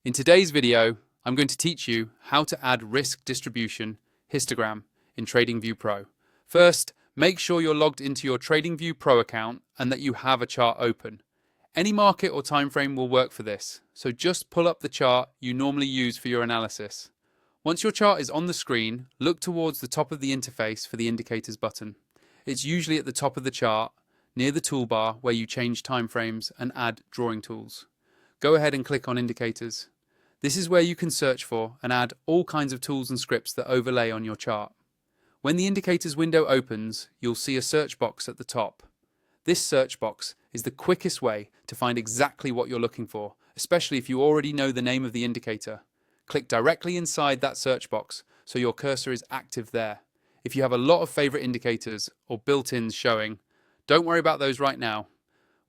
In today's video, I'm going to teach you how to add risk distribution histogram in TradingView Pro. First, make sure you're logged into your TradingView Pro account and that you have a chart open. Any market or time frame will work for this, so just pull up the chart you normally use for your analysis. Once your chart is on the screen, look towards the top of the interface for the indicators button. It's usually at the top of the chart, near the toolbar where you change timeframes and add drawing tools. Go ahead and click on indicators. This is where you can search for and add all kinds of tools and scripts that overlay on your chart. When the indicators window opens, you'll see a search box at the top. This search box is the quickest way to find exactly what you're looking for, especially if you already know the name of the indicator. Click directly inside that search box so your cursor is active there. If you have a lot of favorite indicators or built-ins showing, don't worry about those right now.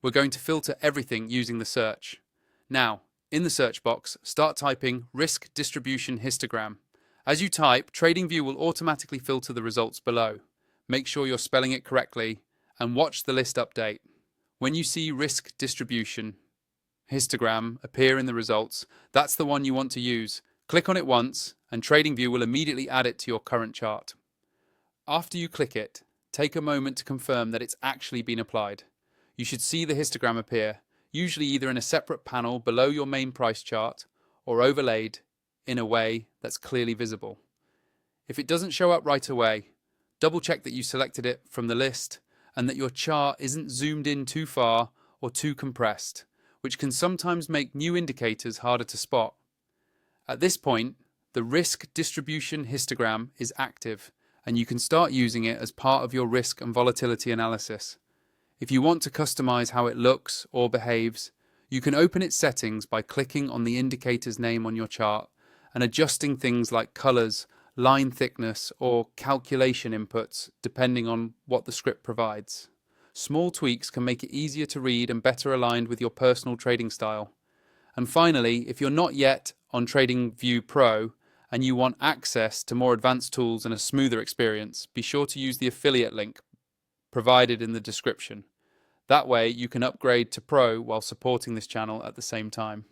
We're going to filter everything using the search. Now, in the search box, start typing Risk Distribution Histogram. As you type, TradingView will automatically filter the results below. Make sure you're spelling it correctly and watch the list update. When you see Risk Distribution Histogram appear in the results, that's the one you want to use. Click on it once and TradingView will immediately add it to your current chart. After you click it, take a moment to confirm that it's actually been applied. You should see the histogram appear, usually either in a separate panel below your main price chart or overlaid in a way that's clearly visible. If it doesn't show up right away, double check that you selected it from the list and that your chart isn't zoomed in too far or too compressed, which can sometimes make new indicators harder to spot. At this point, the risk distribution histogram is active and you can start using it as part of your risk and volatility analysis. If you want to customize how it looks or behaves, you can open its settings by clicking on the indicator's name on your chart and adjusting things like colors, line thickness, or calculation inputs depending on what the script provides. Small tweaks can make it easier to read and better aligned with your personal trading style. And finally, if you're not yet on TradingView Pro and you want access to more advanced tools and a smoother experience, be sure to use the affiliate link provided in the description. That way you can upgrade to Pro while supporting this channel at the same time.